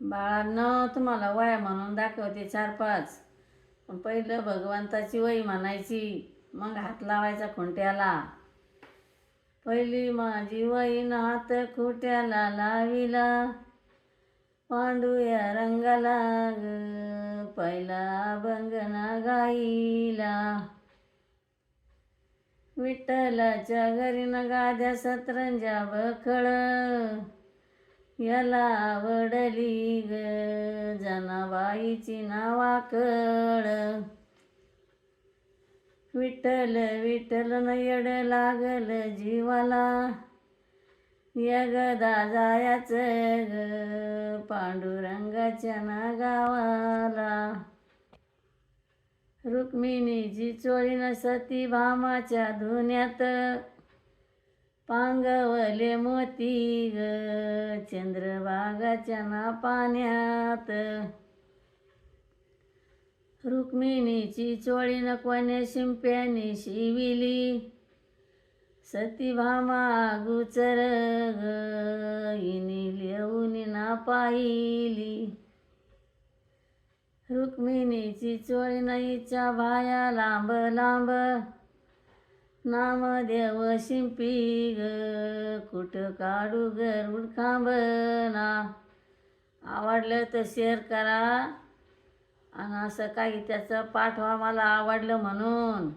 बाळांनो, तुम्हाला वया म्हणून दाखवते 4-5. पण पहिलं भगवंताची वही म्हणायची, मग हात लावायचा खुंट्याला. पहिली माझी वही हात खुट्याला लाविला, पांडुया रंगाला ग पहिला अभंगना गाईला. विठ्ठलाच्या घरी न गाद्या सतरंजा बखळ, याला आवडली ग जनाबाईची नावाकळ. विठ्ठल विठ्ठल न येड लागल जीवाला, या गदा जायाच ग पांडुरंगाच्या ना गावाला. रुक्मिणीची चोळी न सती भामाच्या धुन्यात, पांगवले मोती ग चंद्रभागाच्या ना पाण्यात. रुक्मिणीची चोळी न कोण्या शिंप्याने शिविली, सती भामा गुचर ग हिने लिहून ना पाहिली. रुक्मिणीची चोळी न हिच्या भाया लांब लांब, नामदेव शिंपी ग कुठ काढू गरुड खांबना. आवडलं तर शेअर करा आणि असं काही त्याचं पाठवा मला आवडलं म्हणून.